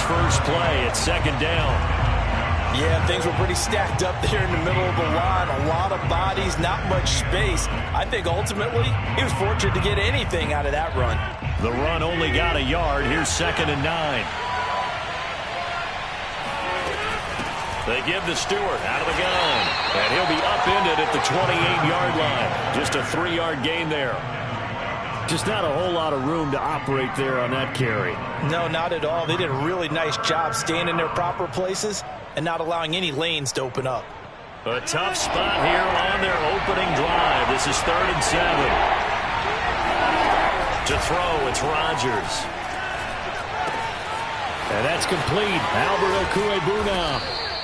first play at second down. Yeah, things were pretty stacked up there in the middle of the line. A lot of bodies, not much space. I think ultimately he was fortunate to get anything out of that run. The run only got a yard. Here's 2nd and 9. They give to Stewart out of the gun. And he'll be upended at the 28-yard line. Just a 3-yard gain there. Just not a whole lot of room to operate there on that carry. No, not at all. They did a really nice job staying in their proper places and not allowing any lanes to open up. A tough spot here on their opening drive. This is 3rd and 7. To throw, it's Rodgers. And that's complete. Albert Okuebuna.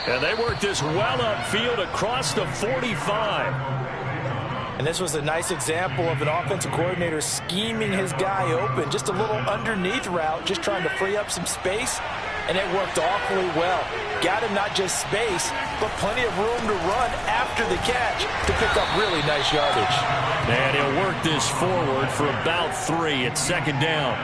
And they work this well upfield across the 45. And this was a nice example of an offensive coordinator scheming his guy open. Just a little underneath route, just trying to free up some space. And it worked awfully well. Got him not just space, but plenty of room to run after the catch to pick up really nice yardage. And he'll work this forward for about 3 at second down.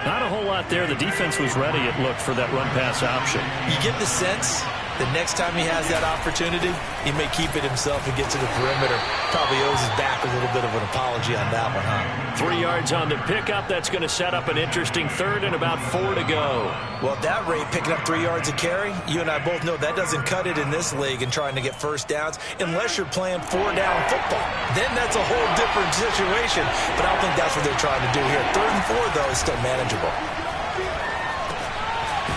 Not a whole lot there. The defense was ready, it looked, for that run-pass option. You get the sense the next time he has that opportunity, he may keep it himself and get to the perimeter. Probably owes his back a little bit of an apology on that one, huh? 3 yards on the pickup. That's going to set up an interesting 3rd and about 4 to go. Well, at that rate, picking up 3 yards a carry, you and I both know that doesn't cut it in this league and trying to get first downs unless you're playing 4-down football. Then that's a whole different situation. But I don't think that's what they're trying to do here. 3rd and 4, though, is still manageable.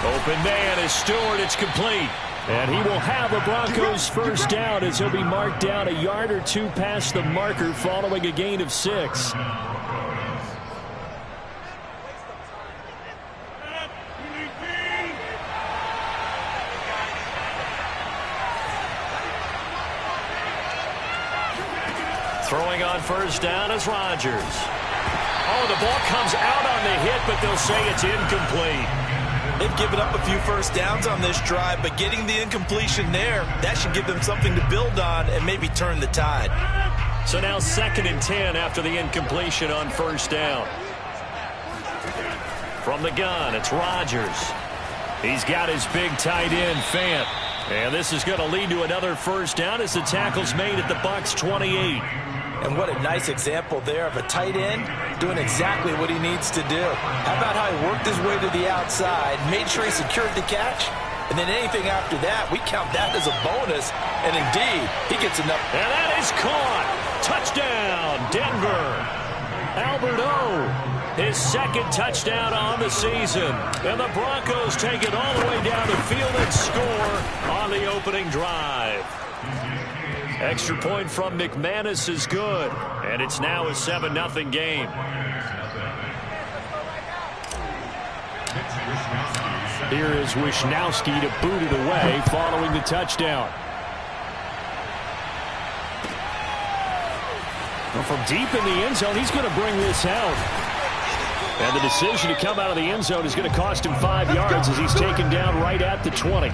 Open man is Stewart. It's complete. And he will have a Broncos first down as he'll be marked down a yard or 2 past the marker following a gain of 6. Throwing on first down is Rodgers. Oh, the ball comes out on the hit, but they'll say it's incomplete. They've given up a few first downs on this drive, but getting the incompletion there, that should give them something to build on and maybe turn the tide. So now 2nd and 10 after the incompletion on first down. From the gun, it's Rodgers. He's got his big tight end, Fant. And this is going to lead to another first down as the tackle's made at the Bucs 28. And what a nice example there of a tight end doing exactly what he needs to do. How about how he worked his way to the outside, made sure he secured the catch, and then anything after that, we count that as a bonus. And indeed, he gets enough. And that is caught. Touchdown, Denver. Albert O, his 2nd touchdown on the season. And the Broncos take it all the way down the field and score on the opening drive. Extra point from McManus is good, and it's now a 7-0 game. Here is Wisnowski to boot it away following the touchdown. Well, from deep in the end zone, he's going to bring this out. And the decision to come out of the end zone is going to cost him 5 yards as he's taken down right at the 20.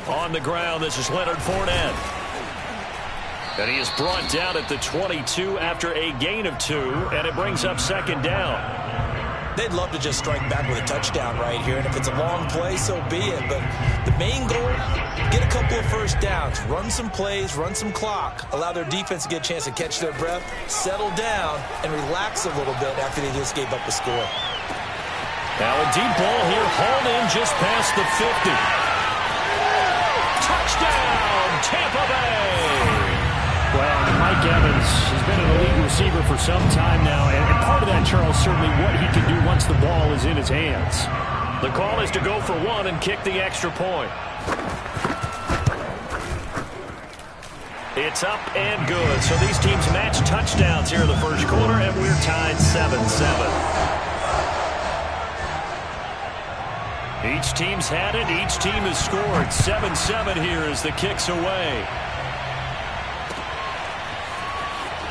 On the ground, this is Leonard Fournette. And he is brought down at the 22 after a gain of 2, and it brings up 2nd down. They'd love to just strike back with a touchdown right here, and if it's a long play, so be it. But the main goal, get a couple of first downs, run some plays, run some clock, allow their defense to get a chance to catch their breath, settle down, and relax a little bit after they just gave up the score. Now a deep ball here, hauled in just past the 50. Touchdown, Tampa Bay! Well, Mike Evans has been an elite receiver for some time now, and part of that, Charles, certainly what he can do once the ball is in his hands. The call is to go for 1 and kick the extra point. It's up and good. So these teams match touchdowns here in the first quarter, and we're tied 7-7. Each team's had it. Each team has scored. 7-7 here as the kick's away.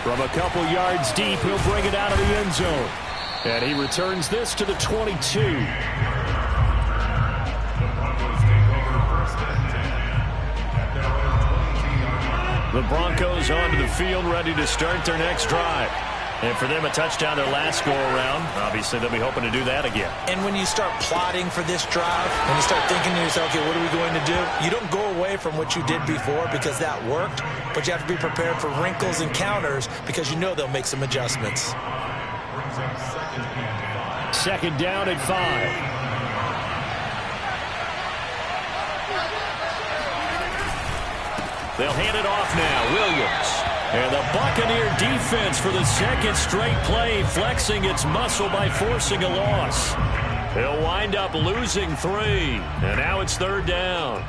From a couple yards deep, he'll bring it out of the end zone. And he returns this to the 22. The Broncos onto the field, ready to start their next drive. And for them, a touchdown their last go-around. Obviously, they'll be hoping to do that again. And when you start plotting for this drive, when you start thinking to yourself, okay, what are we going to do? You don't go away from what you did before because that worked, but you have to be prepared for wrinkles and counters because you know they'll make some adjustments. Second down at 5. They'll hand it off now. Williams. And the Buccaneer defense for the second straight play, flexing its muscle by forcing a loss. They'll wind up losing 3. And now it's third down.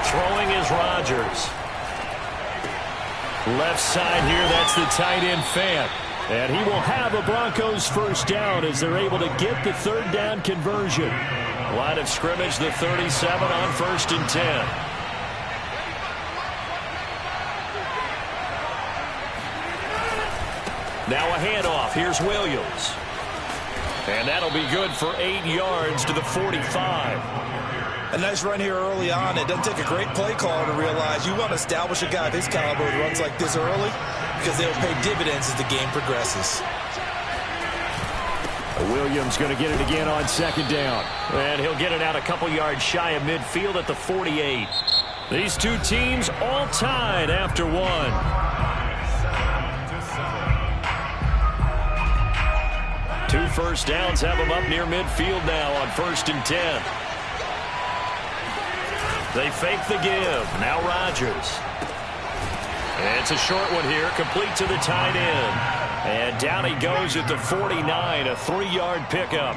Throwing is Rodgers. Left side here, that's the tight end Fant. And he will have a Broncos first down as they're able to get the third down conversion. Line of scrimmage, the 37 on 1st and 10. Now a handoff. Here's Williams. And that'll be good for 8 yards to the 45. A nice run here early on. It doesn't take a great play caller to realize you want to establish a guy of his caliber who runs like this early because they'll pay dividends as the game progresses. Williams going to get it again on second down. And he'll get it out a couple yards shy of midfield at the 48. These two teams all tied after 1. 2 first downs have them up near midfield now on 1st and 10. They fake the give. Now Rodgers. It's a short one here, complete to the tight end. And down he goes at the 49, a 3-yard pickup.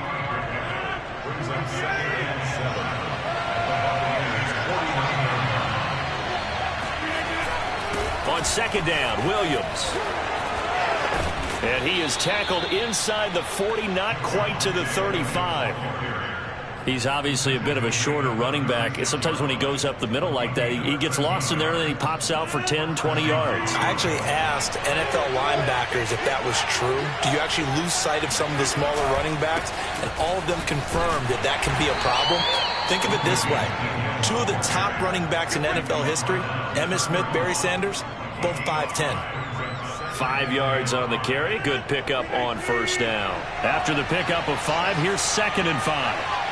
On second down, Williams. And he is tackled inside the 40, not quite to the 35. He's obviously a bit of a shorter running back. Sometimes when he goes up the middle like that, he gets lost in there and then he pops out for 10, 20 yards. I actually asked NFL linebackers if that was true. Do you actually lose sight of some of the smaller running backs? And all of them confirmed that that can be a problem. Think of it this way. 2 of the top running backs in NFL history, Emmitt Smith, Barry Sanders, both 5'10". 5 yards on the carry. Good pickup on first down. After the pickup of 5, here's 2nd and 5.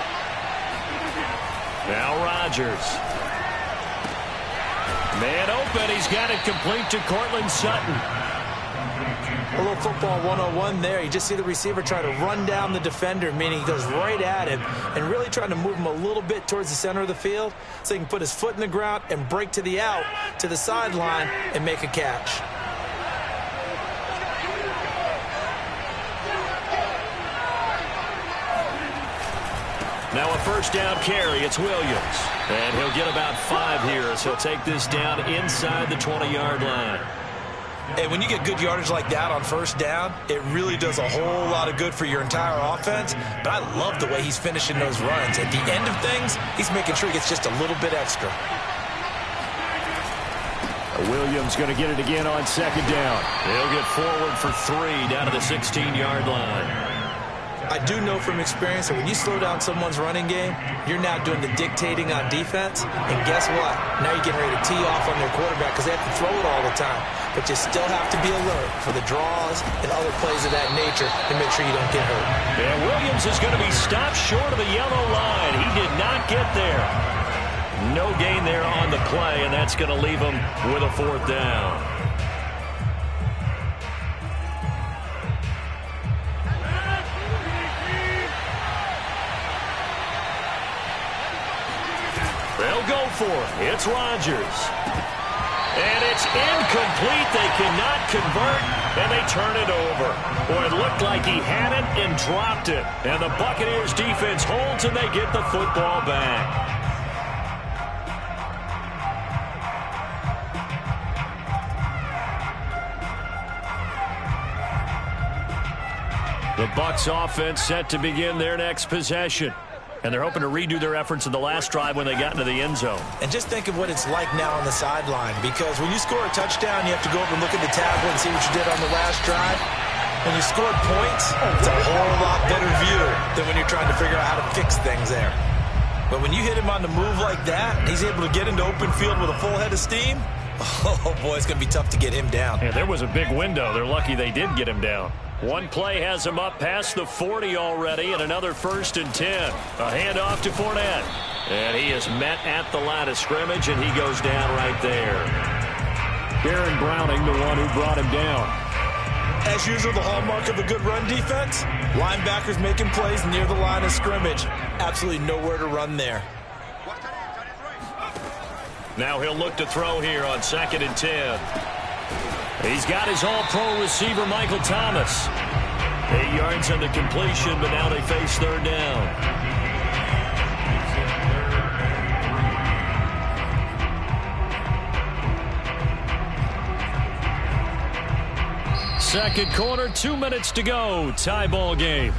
Now Rodgers. Man open. He's got it complete to Cortland Sutton. A little football 101 there. You just see the receiver try to run down the defender, meaning he goes right at him and really trying to move him a little bit towards the center of the field so he can put his foot in the ground and break to the out, to the sideline, and make a catch. Now a first down carry. It's Williams. And he'll get about 5 here as he'll take this down inside the 20-yard line. And when you get good yardage like that on first down, it really does a whole lot of good for your entire offense. But I love the way he's finishing those runs. At the end of things, he's making sure he gets just a little bit extra. Williams going to get it again on second down. He'll get forward for 3 down to the 16-yard line. I do know from experience that when you slow down someone's running game, you're now doing the dictating on defense. And guess what? Now you're getting ready to tee off on their quarterback because they have to throw it all the time. But you still have to be alert for the draws and other plays of that nature to make sure you don't get hurt. And Williams is going to be stopped short of the yellow line. He did not get there. No gain there on the play, and that's going to leave him with a 4th down. They'll go for it. It's Rodgers. And it's incomplete. They cannot convert, and they turn it over. Boy, it looked like he had it and dropped it. And the Buccaneers defense holds, and they get the football back. The Bucs offense set to begin their next possession. And they're hoping to redo their efforts in the last drive when they got into the end zone. And just think of what it's like now on the sideline, because when you score a touchdown, you have to go over and look at the tablet and see what you did on the last drive. When you scored points, it's a whole lot better view than when you're trying to figure out how to fix things there. But when you hit him on the move like that, and he's able to get into open field with a full head of steam, oh boy, it's going to be tough to get him down. Yeah, there was a big window. They're lucky they did get him down. One play has him up past the 40 already, and another 1st and 10. A handoff to Fournette. And he is met at the line of scrimmage, and he goes down right there. Baron Browning, the one who brought him down. As usual, the hallmark of a good run defense, linebackers making plays near the line of scrimmage. Absolutely nowhere to run there. Now he'll look to throw here on 2nd and 10. He's got his all-pro receiver, Michael Thomas. 8 yards on the completion, but now they face 3rd down. Second quarter, 2 minutes to go. Tie ball game.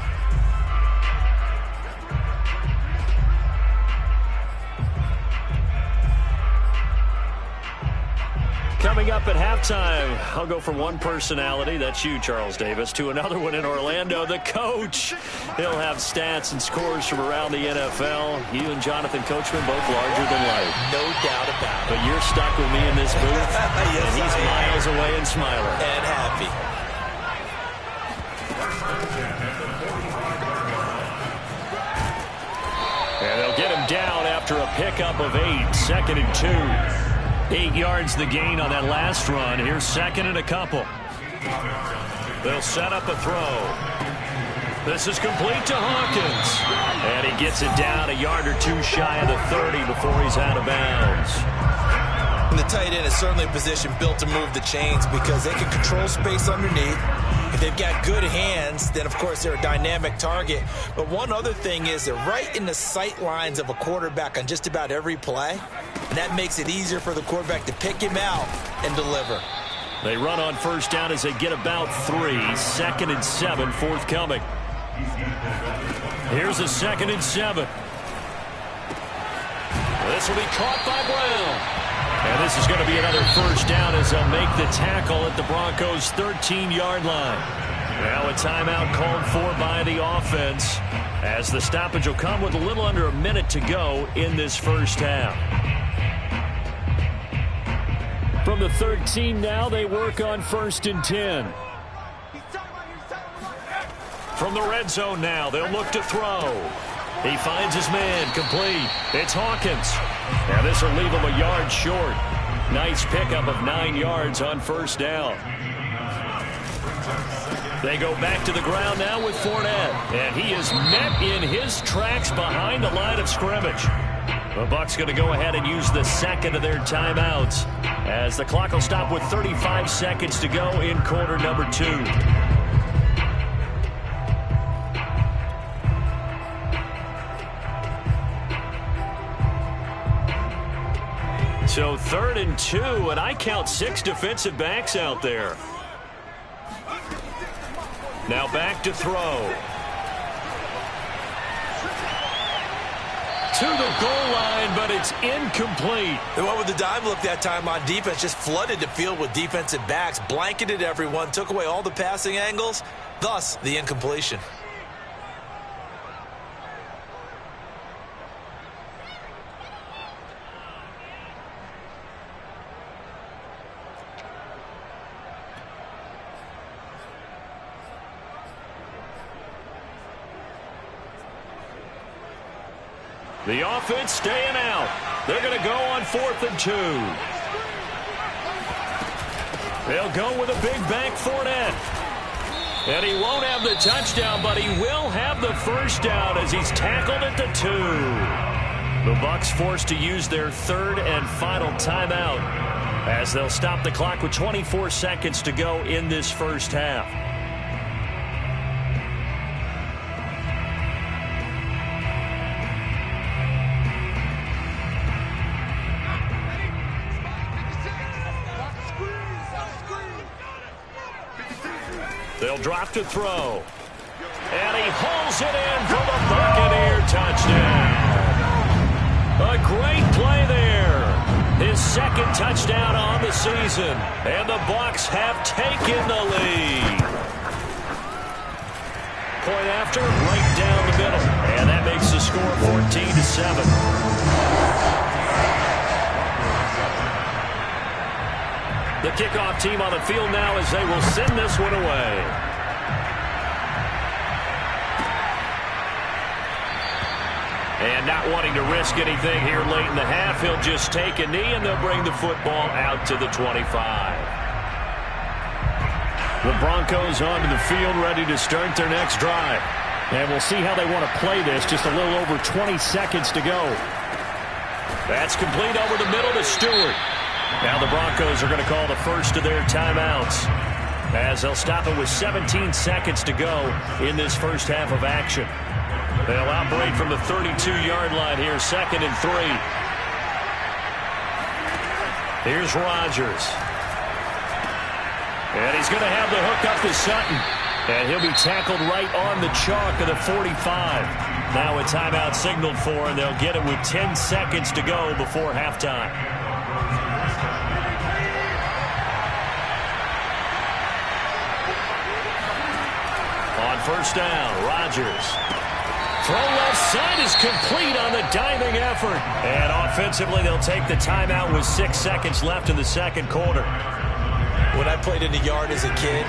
Coming up at halftime, I'll go from one personality, that's you, Charles Davis, to another one in Orlando, the coach. He'll have stats and scores from around the NFL. You and Jonathan Coachman both larger than life. No doubt about it. But you're stuck with me in this booth, yes, and he's miles away and smiling. And happy. And they'll get him down after a pickup of 8, 2nd and 2. 8 yards the gain on that last run. Here's 2nd and a couple. They'll set up a throw. This is complete to Hawkins. And he gets it down a yard or two shy of the 30 before he's out of bounds. And the tight end is certainly a position built to move the chains because they can control space underneath. If they've got good hands, then, of course, they're a dynamic target. But one other thing is they're right in the sight lines of a quarterback on just about every play. And that makes it easier for the quarterback to pick him out and deliver. They run on 1st down as they get about 3. 2nd and 7 forthcoming. Here's a 2nd and 7. This will be caught by Brown. And this is going to be another 1st down as they'll make the tackle at the Broncos' 13-yard line. Now a timeout called for by the offense as the stoppage will come with a little under a minute to go in this 1st half. From the 13 now, they work on 1st and 10. From the red zone now, they'll look to throw. He finds his man, complete. It's Hawkins. Now this will leave him a yard short. Nice pickup of 9 yards on 1st down. They go back to the ground now with Fournette. And he is met in his tracks behind the line of scrimmage. The Bucs going to go ahead and use the 2nd of their timeouts as the clock will stop with 35 seconds to go in quarter number 2. So 3rd and 2, and I count 6 defensive backs out there. Now back to throw. To the goal line, but it's incomplete. The one with the dime look that time on defense just flooded the field with defensive backs, blanketed everyone, took away all the passing angles, thus the incompletion. The offense staying out. They're going to go on 4th and 2. They'll go with a big bank Fournette. And he won't have the touchdown, but he will have the 1st down as he's tackled at the 2. The Bucs forced to use their 3rd and final timeout as they'll stop the clock with 24 seconds to go in this 1st half. They'll drop to throw. And he hauls it in for the Buccaneer touchdown. A great play there. His second touchdown on the season. And the Bucs have taken the lead. Point after, right down the middle. And that makes the score 14-7. The kickoff team on the field now as they will send this one away. And not wanting to risk anything here late in the half, he'll just take a knee and they'll bring the football out to the 25. The Broncos onto the field ready to start their next drive. And we'll see how they want to play this. Just a little over 20 seconds to go. That's complete over the middle to Stewart. Now the Broncos are going to call the first of their timeouts as they'll stop it with 17 seconds to go in this first half of action. They'll operate from the 32-yard line here, 2nd and 3. Here's Rodgers. And he's going to have the hook up to Sutton. And he'll be tackled right on the chalk of the 45. Now a timeout signaled for, and they'll get it with 10 seconds to go before halftime. On first down, Rodgers. Throw left side is complete on the diving effort. And offensively, they'll take the timeout with 6 seconds left in the second quarter. When I played in the yard as a kid,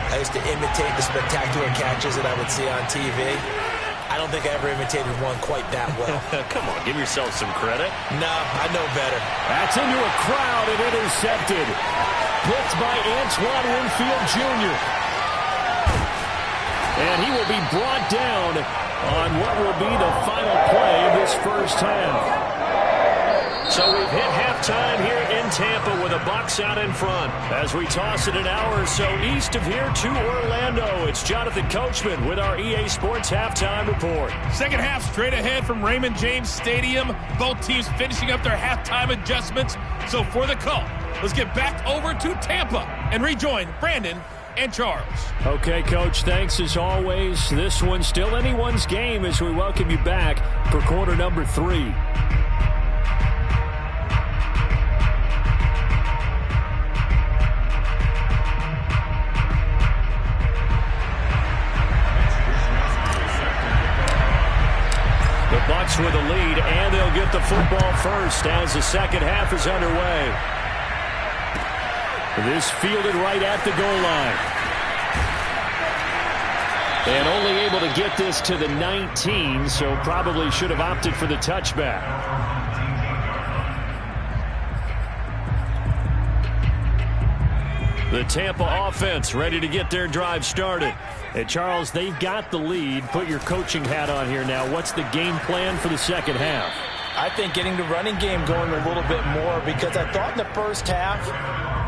I used to imitate the spectacular catches that I would see on TV. I don't think I ever imitated one quite that well. Come on, give yourself some credit. No, I know better. That's into a crowd and intercepted. Blitzed by Antoine Winfield Jr. And he will be brought down on what will be the final play of this first half. So we've hit halftime here in Tampa with the Bucs out in front. As we toss it an hour or so east of here to Orlando, it's Jonathan Coachman with our EA Sports Halftime Report. Second half straight ahead from Raymond James Stadium. Both teams finishing up their halftime adjustments. So for the call, let's get back over to Tampa and rejoin Brandon and Charles. Okay, Coach, thanks as always. This one's still anyone's game as we welcome you back for quarter number 3. The Bucs with a lead, and they'll get the football first as the second half is underway. This fielded right at the goal line. And only able to get this to the 19, so probably should have opted for the touchback. The Tampa offense ready to get their drive started. And Charles, they've got the lead. Put your coaching hat on here now. What's the game plan for the second half? I think getting the running game going a little bit more, because I thought in the first half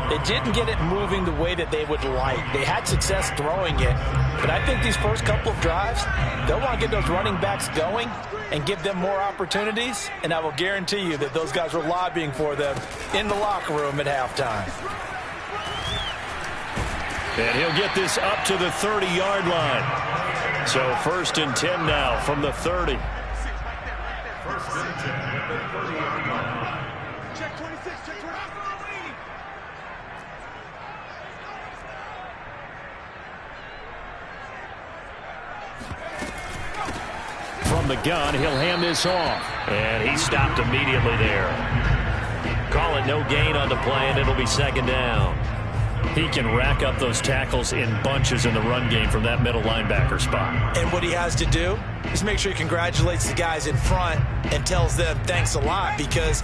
they didn't get it moving the way that they would like. They had success throwing it, but I think these first couple of drives, they'll want to get those running backs going and give them more opportunities, and I will guarantee you that those guys were lobbying for them in the locker room at halftime. And he'll get this up to the 30-yard line. So 1st and 10 now from the 30. From the gun, he'll hand this off. And he stopped immediately there. Call it no gain on the play, and it'll be second down. He can rack up those tackles in bunches in the run game from that middle linebacker spot. And what he has to do is make sure he congratulates the guys in front and tells them thanks a lot, because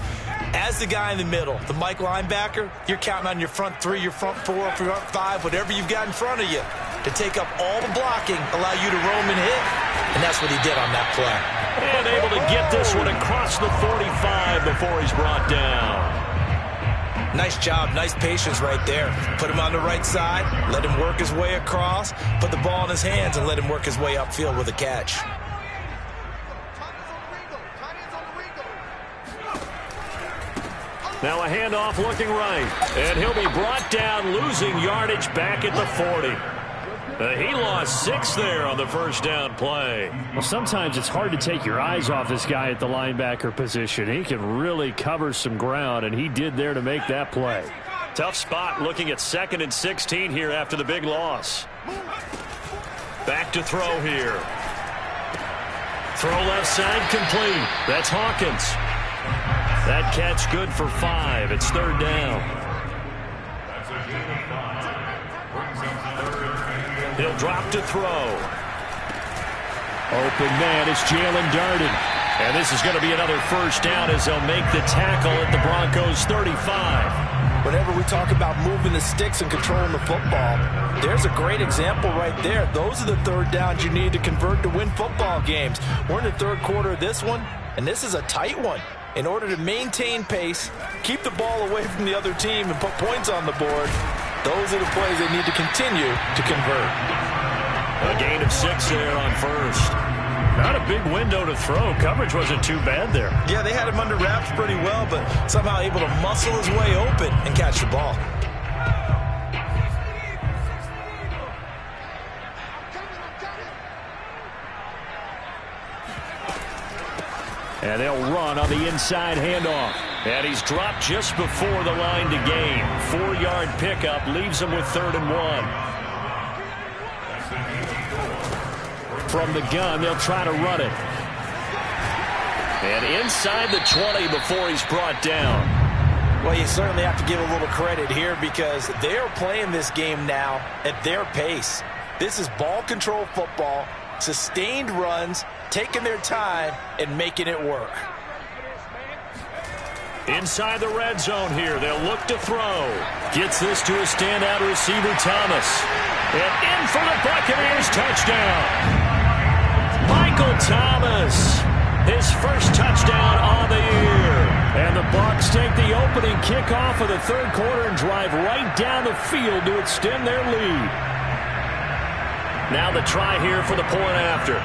as the guy in the middle, the Mike linebacker, you're counting on your front 3, your front 4, front 5, whatever you've got in front of you to take up all the blocking, allow you to roam and hit, and that's what he did on that play. And able to get this one across the 45 before he's brought down. Nice job, nice patience right there. Put him on the right side, let him work his way across, put the ball in his hands, and let him work his way upfield with a catch. Now a handoff looking right, and he'll be brought down, losing yardage back at the 40. He lost 6 there on the first down play. Well, sometimes it's hard to take your eyes off this guy at the linebacker position. He can really cover some ground, and he did there to make that play. Tough spot looking at 2nd and 16 here after the big loss. Back to throw here. Throw left side complete. That's Hawkins. That catch good for 5. It's 3rd down. He'll drop to throw. Open man is Jalen Darden. And this is going to be another first down as they'll make the tackle at the Broncos 35. Whenever we talk about moving the sticks and controlling the football, there's a great example right there. Those are the 3rd downs you need to convert to win football games. We're in the 3rd quarter of this one, and this is a tight one. In order to maintain pace, keep the ball away from the other team, and put points on the board, those are the plays they need to continue to convert. A gain of 6 there on first. Not a big window to throw. Coverage wasn't too bad there. Yeah, they had him under wraps pretty well, but somehow able to muscle his way open and catch the ball. And they'll run on the inside handoff. And he's dropped just before the line to gain. 4-yard pickup leaves him with 3rd and 1. From the gun, they'll try to run it. And inside the 20 before he's brought down. Well, you certainly have to give a little credit here because they are playing this game now at their pace. This is ball control football, sustained runs, taking their time and making it work. Inside the red zone here, they'll look to throw. Gets this to a standout receiver, Thomas. And in for the Buccaneers touchdown. Michael Thomas, his first touchdown on the year. And the Bucs take the opening kickoff of the 3rd quarter and drive right down the field to extend their lead. Now the try here for the point after.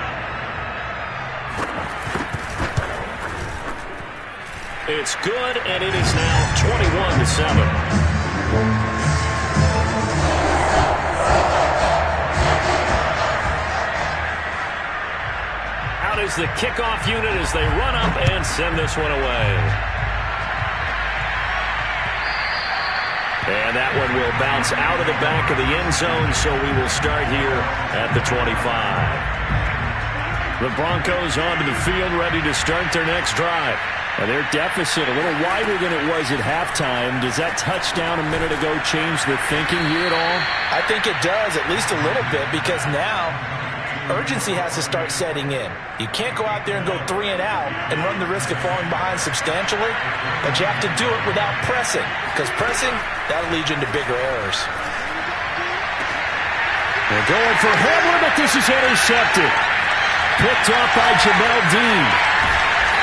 It's good, and it is now 21-7. Is the kickoff unit as they run up and send this one away. And that one will bounce out of the back of the end zone, so we will start here at the 25. The Broncos onto the field, ready to start their next drive. Now their deficit a little wider than it was at halftime. Does that touchdown a minute ago change the thinking here at all? I think it does, at least a little bit, because now urgency has to start setting in. You can't go out there and go 3 and out and run the risk of falling behind substantially, but you have to do it without pressing, because pressing, that'll lead you into bigger errors. They're going for Hamler, but this is intercepted. Picked up by Jamel Dean.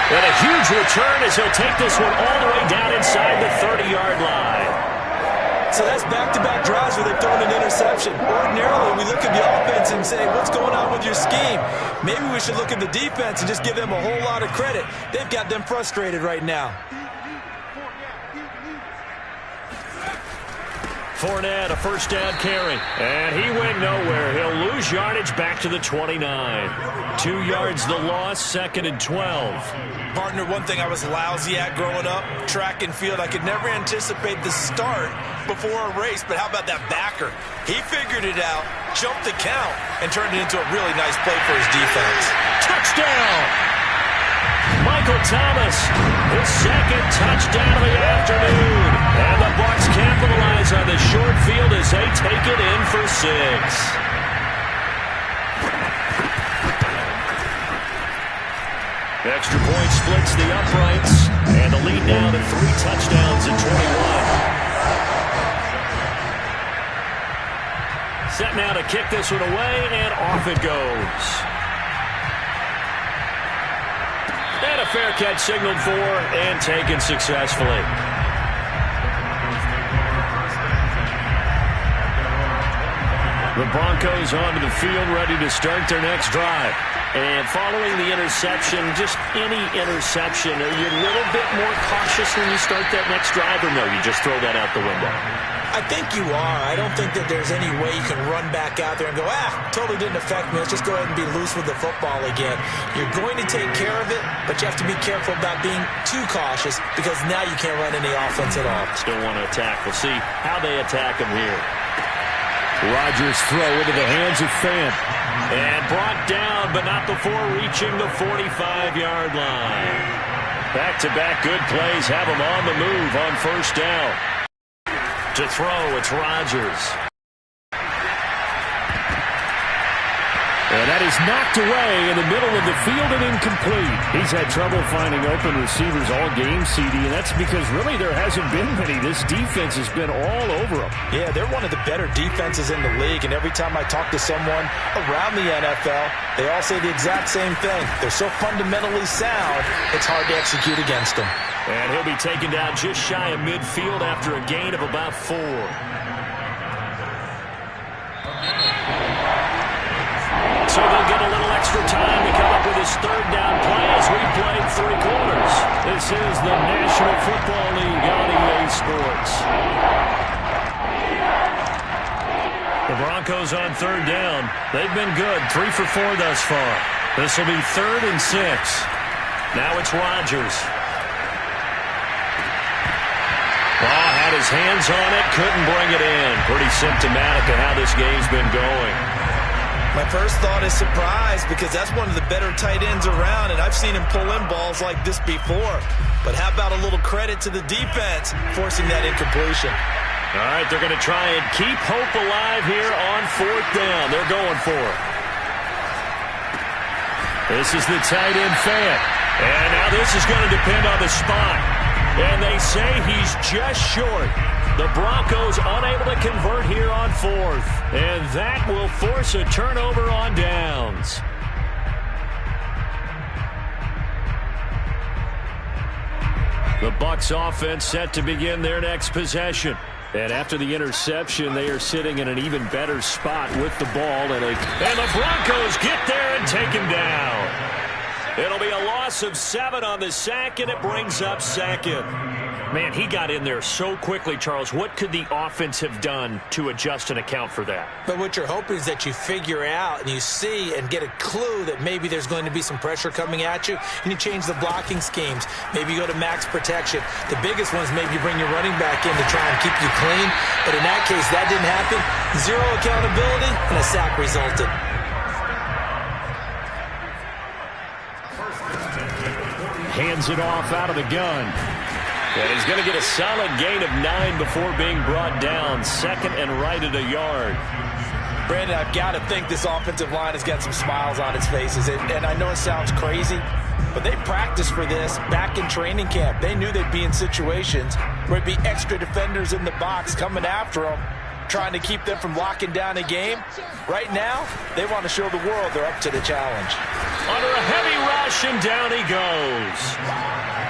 And a huge return as he'll take this one all the way down inside the 30-yard line. So that's back-to-back drives where they've thrown an interception. Ordinarily, we look at the offense and say, what's going on with your scheme? Maybe we should look at the defense and just give them a whole lot of credit. They've got them frustrated right now. Fournette, a first down carry. And he went nowhere. He'll lose yardage back to the 29. 2 yards the loss, 2nd and 12. Partner, one thing I was lousy at growing up, track and field. I could never anticipate the start before a race, but how about that backer? He figured it out, jumped the count, and turned it into a really nice play for his defense. Touchdown! Michael Thomas, his 2nd touchdown of the afternoon. And the Bucs capitalize on the short field as they take it in for 6. Extra point splits the uprights, and the lead now to 3 touchdowns at 21. Set now to kick this one away, and off it goes. And a fair catch signaled for and taken successfully. The Broncos onto the field, ready to start their next drive. And following the interception, just any interception, are you a little bit more cautious when you start that next drive, or no, you just throw that out the window? I think you are. I don't think that there's any way you can run back out there and go, totally didn't affect me. Let's just go ahead and be loose with the football again. You're going to take care of it, but you have to be careful about being too cautious because now you can't run any offense at all. Still want to attack. We'll see how they attack him here. Rodgers throw into the hands of Fant. And brought down, but not before reaching the 45-yard line. Back-to-back good plays have him on the move on first down. To throw, it's Rodgers. And that is knocked away in the middle of the field and incomplete. He's had trouble finding open receivers all game, CD, and that's because really there hasn't been many. This defense has been all over them. Yeah, they're one of the better defenses in the league, and every time I talk to someone around the NFL, they all say the exact same thing. They're so fundamentally sound, it's hard to execute against them. And he'll be taken down just shy of midfield after a gain of about 4. So they'll get a little extra time to come up with his third down play as we played 3 quarters. This is the National Football League on EA Sports. The Broncos on third down. They've been good, 3 for 4 thus far. This will be 3rd and 6. Now it's Rodgers. Had his hands on it, couldn't bring it in. Pretty symptomatic of how this game's been going. My first thought is surprise because that's one of the better tight ends around, and I've seen him pull in balls like this before. But how about a little credit to the defense forcing that incompletion? All right, they're going to try and keep hope alive here on 4th down. They're going for it. This is the tight end Fant. And now this is going to depend on the spot. And they say he's just short. The Broncos unable to convert here on 4th. And that will force a turnover on downs. The Bucs offense set to begin their next possession. And after the interception, they are sitting in an even better spot with the ball. And the Broncos get there and take him down. It'll be a loss of 7 on the sack, and it brings up 2nd. Man, he got in there so quickly, Charles. What could the offense have done to adjust and account for that? But what you're hoping is that you figure out and you see and get a clue that maybe there's going to be some pressure coming at you, and you change the blocking schemes. Maybe you go to max protection. The biggest one is maybe you bring your running back in to try and keep you clean. But in that case, that didn't happen. 0 accountability, and a sack resulted. Hands it off out of the gun. And he's going to get a solid gain of 9 before being brought down. 2nd and right at a yard. Brandon, I've got to think this offensive line has got some smiles on its faces. And I know it sounds crazy, but they practiced for this back in training camp. They knew they'd be in situations where it'd be extra defenders in the box coming after them, trying to keep them from locking down a game. Right now, they want to show the world they're up to the challenge. Under a heavy rush, and down he goes.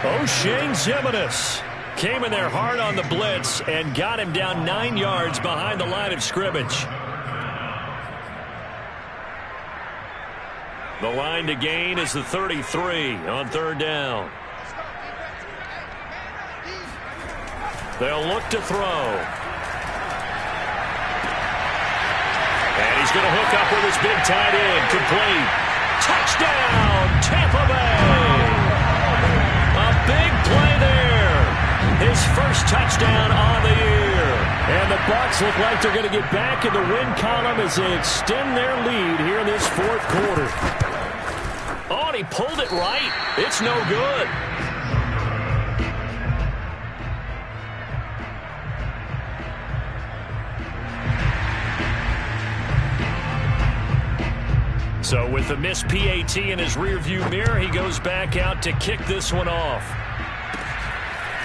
O'Shane Ximines came in there hard on the blitz and got him down 9 yards behind the line of scrimmage. The line to gain is the 33 on 3rd down. They'll look to throw. And he's going to hook up with his big tight end. Complete. Touchdown, Tampa Bay. A big play there. His first touchdown on the year. And the Bucs look like they're going to get back in the win column as they extend their lead here in this 4th quarter. Oh, and he pulled it right. It's no good. So with the missed PAT in his rearview mirror, he goes back out to kick this one off.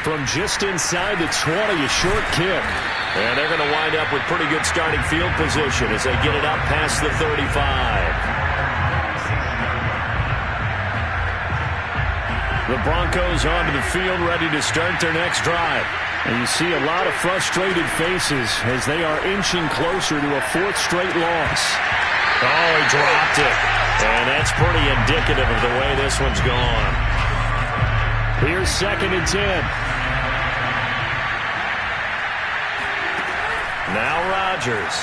From just inside the 20, a short kick. And they're going to wind up with pretty good starting field position as they get it up past the 35. The Broncos onto the field ready to start their next drive. And you see a lot of frustrated faces as they are inching closer to a 4th straight loss. Oh, he dropped it. And that's pretty indicative of the way this one's gone. Here's 2nd and 10. Now Rodgers.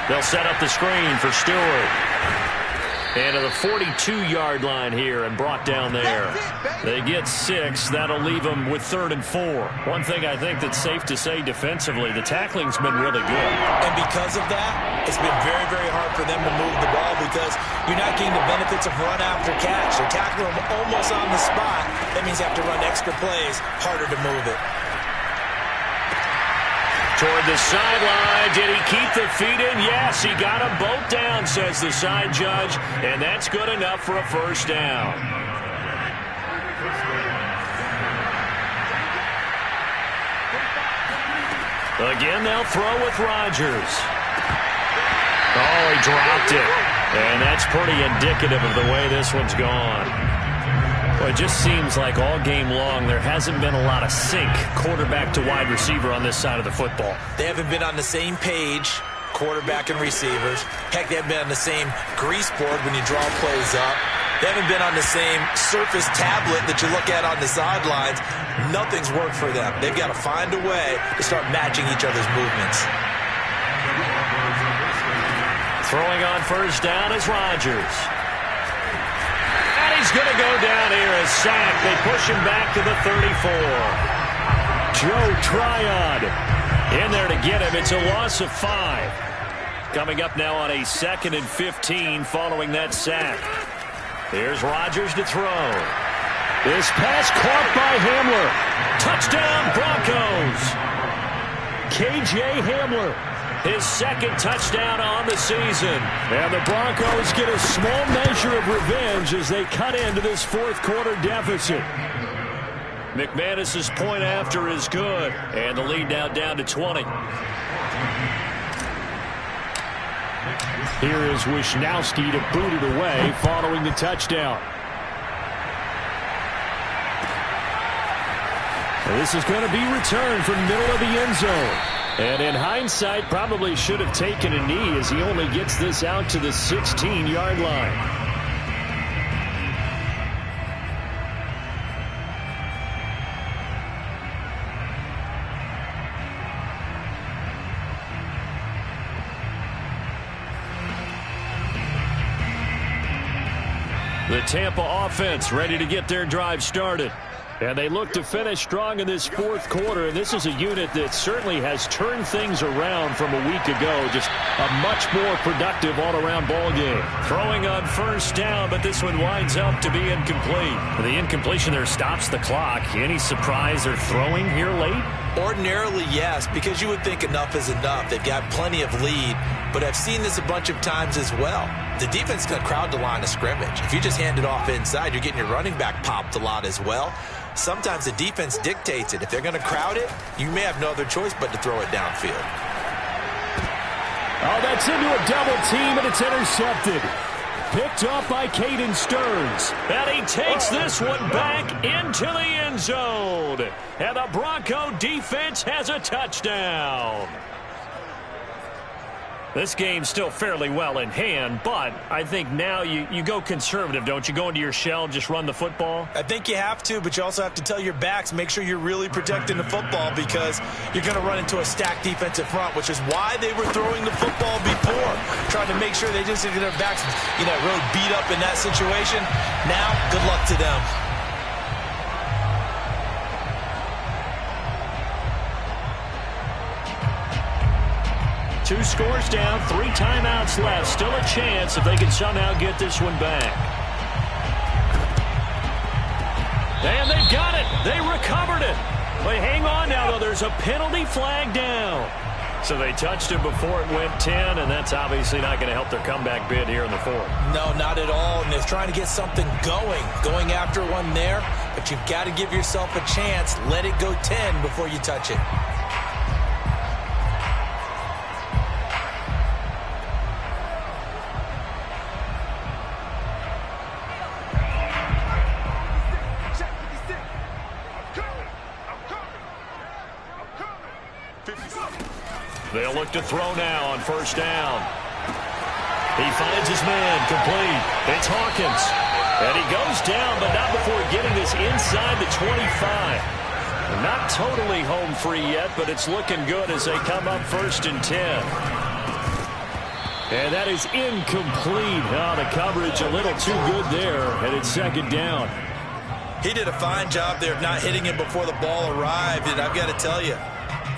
They'll set up the screen for Stewart. And to the 42-yard line here and brought down there. They get 6. That'll leave them with 3rd and 4. One thing I think that's safe to say defensively, the tackling's been really good. And because of that, it's been very, very hard for them to move the ball because you're not getting the benefits of run after catch. They're tackling them almost on the spot. That means you have to run extra plays, harder to move it. Toward the sideline. Did he keep the feet in? Yes, he got them both down, says the side judge. And that's good enough for a first down. Again, they'll throw with Rodgers. Oh, he dropped it. And that's pretty indicative of the way this one's gone. Well, it just seems like all game long there hasn't been a lot of sync quarterback to wide receiver on this side of the football. They haven't been on the same page, quarterback and receivers. Heck, they haven't been on the same grease board when you draw plays up. They haven't been on the same surface tablet that you look at on the sidelines. Nothing's worked for them. They've got to find a way to start matching each other's movements. Throwing on first down is Rodgers. He's going to go down here as sacked. They push him back to the 34. Joe Tryon in there to get him. It's a loss of 5. Coming up now on a 2nd and 15 following that sack. Here's Rodgers to throw. This pass caught by Hamler. Touchdown Broncos. K.J. Hamler. His 2nd touchdown on the season. And the Broncos get a small measure of revenge as they cut into this 4th quarter deficit. McManus's point after is good. And the lead now down to 20. Here is Wisnowski to boot it away following the touchdown. And this is going to be returned from the middle of the end zone. And in hindsight, probably should have taken a knee as he only gets this out to the 16-yard line. The Tampa offense ready to get their drive started. And they look to finish strong in this 4th quarter. And this is a unit that certainly has turned things around from a week ago. Just a much more productive all-around ball game. Throwing on first down, but this one winds up to be incomplete. The incompletion there stops the clock. Any surprise they're throwing here late? Ordinarily, yes, because you would think enough is enough. They've got plenty of lead, but I've seen this a bunch of times as well. The defense can crowd the line of scrimmage. If you just hand it off inside, you're getting your running back popped a lot as well. Sometimes the defense dictates it. If they're going to crowd it, you may have no other choice but to throw it downfield. Oh, that's into a double team, and it's intercepted. Picked off by Caden Stearns. And he takes this one back into the end zone. And the Bronco defense has a touchdown. This game's still fairly well in hand, but I think now you go conservative, don't you? Go into your shell and just run the football? I think you have to, but you also have to tell your backs, make sure you're really protecting the football because you're going to run into a stacked defensive front, which is why they were throwing the football before, trying to make sure they just get their backs, really beat up in that situation. Now, good luck to them. Two scores down, 3 timeouts left. Still a chance if they can somehow get this one back. And they've got it. They recovered it. But hang on now, though. There's a penalty flag down. So they touched it before it went 10, and that's obviously not going to help their comeback bid here in the 4th. No, not at all. And they're trying to get something going after one there. But you've got to give yourself a chance. Let it go 10 before you touch it. They'll look to throw now on first down. He finds his man, complete. It's Hawkins. And he goes down, but not before getting this inside the 25. Not totally home free yet, but it's looking good as they come up 1st and 10. And that is incomplete. Oh, the coverage a little too good there, and it's 2nd down. He did a fine job there of not hitting him before the ball arrived, and I've got to tell you,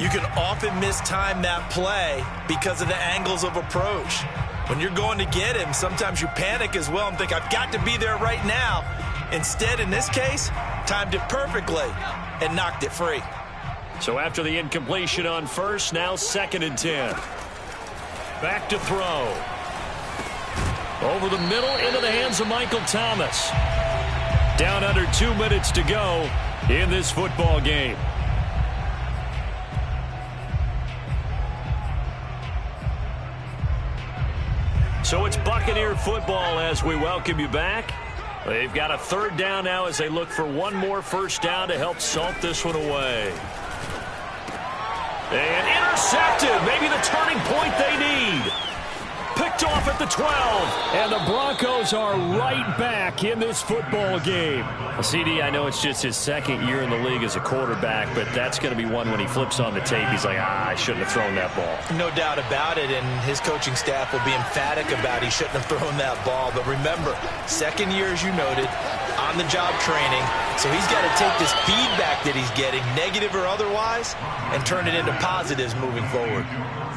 you can often mistime that play because of the angles of approach. When you're going to get him, sometimes you panic as well and think, I've got to be there right now. Instead, in this case, timed it perfectly and knocked it free. So after the incompletion on 1st, now 2nd and 10. Back to throw. Over the middle, into the hands of Michael Thomas. Down under 2 minutes to go in this football game. So it's Buccaneer football as we welcome you back. They've got a 3rd down now as they look for one more 1st down to help salt this one away. And intercepted. Maybe the turning point they need. Picked off at the 12. And the Broncos are right back in this football game. CD, I know it's just his 2nd year in the league as a quarterback, but that's going to be one when he flips on the tape. He's like, I shouldn't have thrown that ball. No doubt about it, and his coaching staff will be emphatic about he shouldn't have thrown that ball. But remember, 2nd year, as you noted, on-the-job training. So he's got to take this feedback that he's getting, negative or otherwise, and turn it into positives moving forward.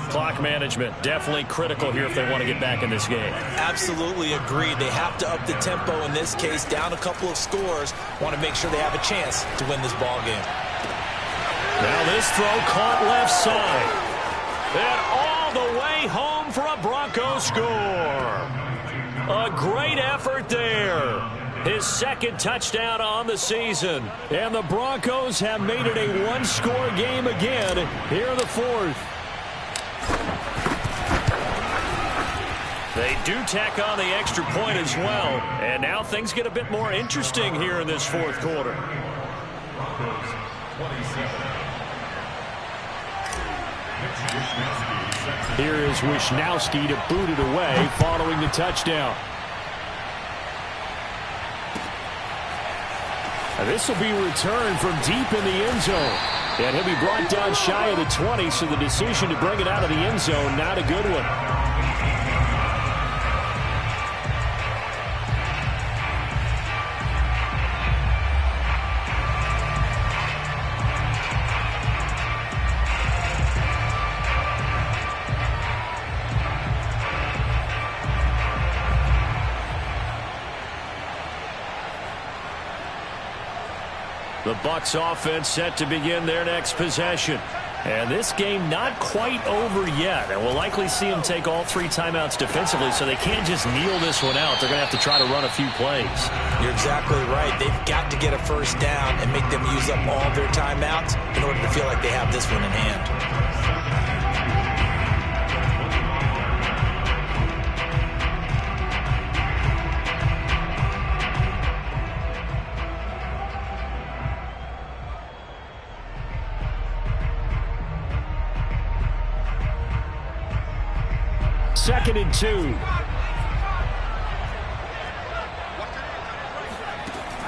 Clock management, definitely critical here if they want to get back in this game. Absolutely agreed. They have to up the tempo in this case, down a couple of scores. Want to make sure they have a chance to win this ball game. Now this throw caught left side. And all the way home for a Broncos score. A great effort there. His 2nd touchdown on the season. And the Broncos have made it a one-score game again here in the 4th. They do tack on the extra point as well. And now things get a bit more interesting here in this 4th quarter. Here is Wishnowski to boot it away following the touchdown. And this will be returned from deep in the end zone. And he'll be brought down shy of the 20, so the decision to bring it out of the end zone, not a good one. The Bucs offense set to begin their next possession. And this game not quite over yet. And we'll likely see them take all 3 timeouts defensively, so they can't just kneel this one out. They're going to have to try to run a few plays. You're exactly right. They've got to get a 1st down and make them use up all their timeouts in order to feel like they have this one in hand. Second and 2.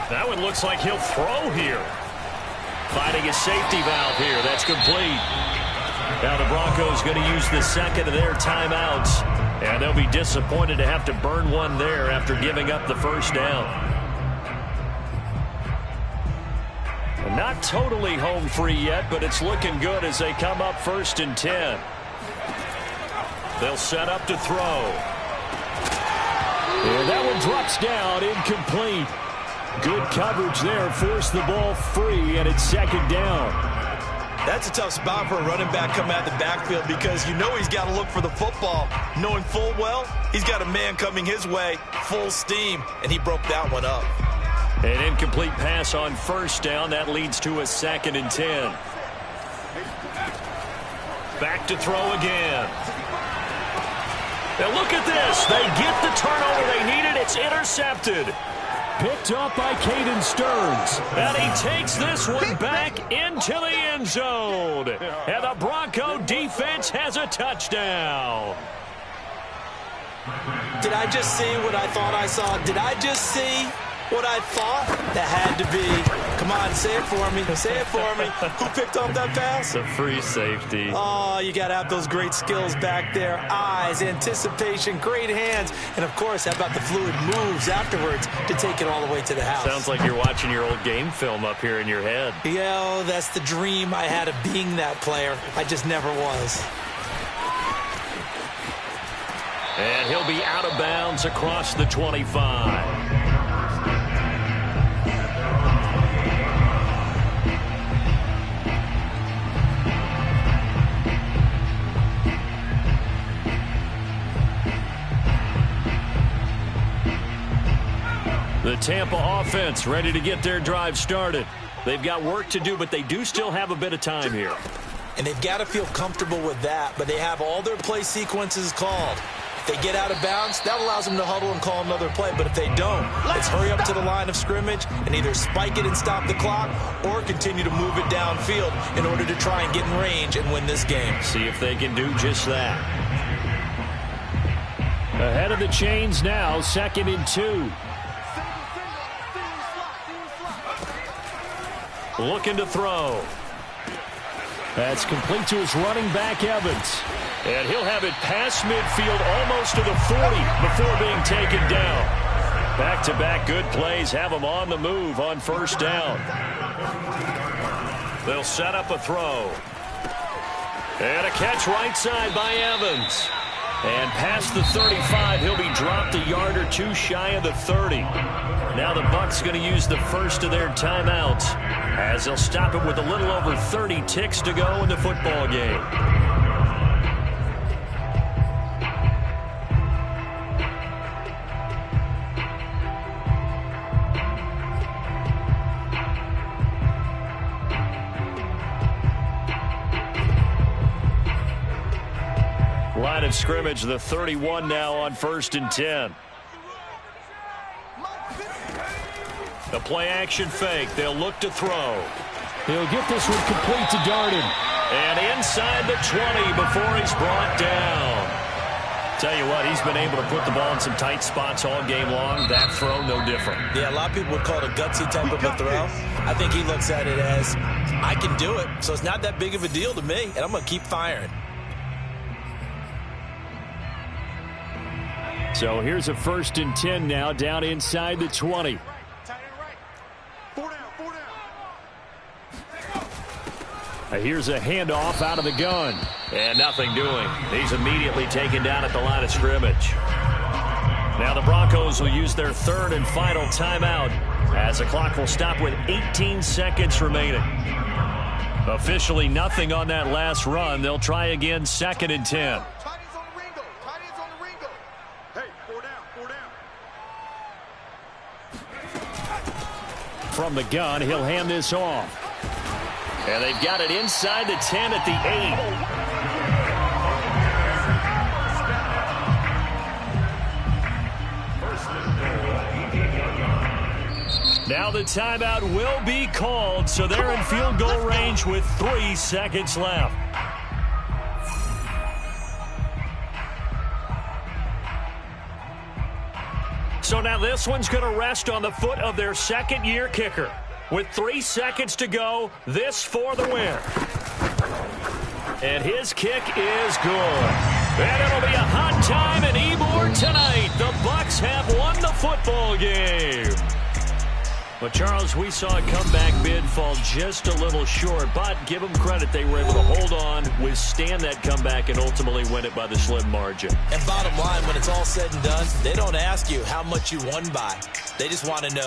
That one looks like he'll throw here. Finding a safety valve here. That's complete. Now the Broncos going to use the 2nd of their timeouts. And they'll be disappointed to have to burn one there after giving up the 1st down. Not totally home free yet, but it's looking good as they come up 1st and 10. They'll set up to throw. And that one drops down, incomplete. Good coverage there, forced the ball free, and it's 2nd down. That's a tough spot for a running back coming out of the backfield because you know he's got to look for the football, knowing full well he's got a man coming his way, full steam, and he broke that one up. An incomplete pass on 1st down. That leads to a 2nd and 10. Back to throw again. Now look at this. They get the turnover they needed. It's intercepted. Picked up by Caden Stearns. And he takes this one back into the end zone. And the Bronco defense has a touchdown. Did I just see what I thought I saw? Did I just see What I thought, that had to be. Come on, say it for me. Say it for me. Who picked up that pass? The free safety. Oh, you got to have those great skills back there. Eyes, anticipation, great hands. And, of course, how about the fluid moves afterwards to take it all the way to the house? Sounds like you're watching your old game film up here in your head. Yeah, that's the dream I had of being that player. I just never was. And he'll be out of bounds across the 25. The Tampa offense ready to get their drive started. They've got work to do, but they do still have a bit of time here. And they've got to feel comfortable with that, but they have all their play sequences called. If they get out of bounds, that allows them to huddle and call another play. But if they don't, let's hurry up to the line of scrimmage and either spike it and stop the clock or continue to move it downfield in order to try and get in range and win this game. See if they can do just that. Ahead of the chains now, 2nd and 2. Looking to throw. That's complete to his running back, Evans. And he'll have it past midfield almost to the 40 before being taken down. Back-to-back good plays have him on the move on 1st down. They'll set up a throw. And a catch right side by Evans. And past the 35, he'll be dropped a yard or two shy of the 30. Now the Bucs going to use the first of their timeouts as they'll stop it with a little over 30 ticks to go in the football game. Line of scrimmage, the 31 now on 1st and 10. The play action fake. They'll look to throw. He'll get this one complete to Darden. And inside the 20 before he's brought down. Tell you what, he's been able to put the ball in some tight spots all game long. That throw, no different. Yeah, a lot of people would call it a gutsy type of a throw. I think he looks at it as, I can do it, so it's not that big of a deal to me, and I'm going to keep firing. So here's a 1st and 10 now, down inside the 20. Here's a handoff out of the gun. And nothing doing. He's immediately taken down at the line of scrimmage. Now the Broncos will use their 3rd and final timeout as the clock will stop with 18 seconds remaining. Officially nothing on that last run. They'll try again 2nd and 10. From the gun, he'll hand this off. And they've got it inside the 10 at the 8. Now the timeout will be called, so they're in field goal range with 3 seconds left. So now this one's going to rest on the foot of their 2nd-year kicker. With 3 seconds to go, this for the win. And his kick is good. And it'll be a hot time in Ybor tonight. The Bucs have won the football game. But, Charles, we saw a comeback bid fall just a little short, but give them credit. They were able to hold on, withstand that comeback, and ultimately win it by the slim margin. And bottom line, when it's all said and done, they don't ask you how much you won by. They just want to know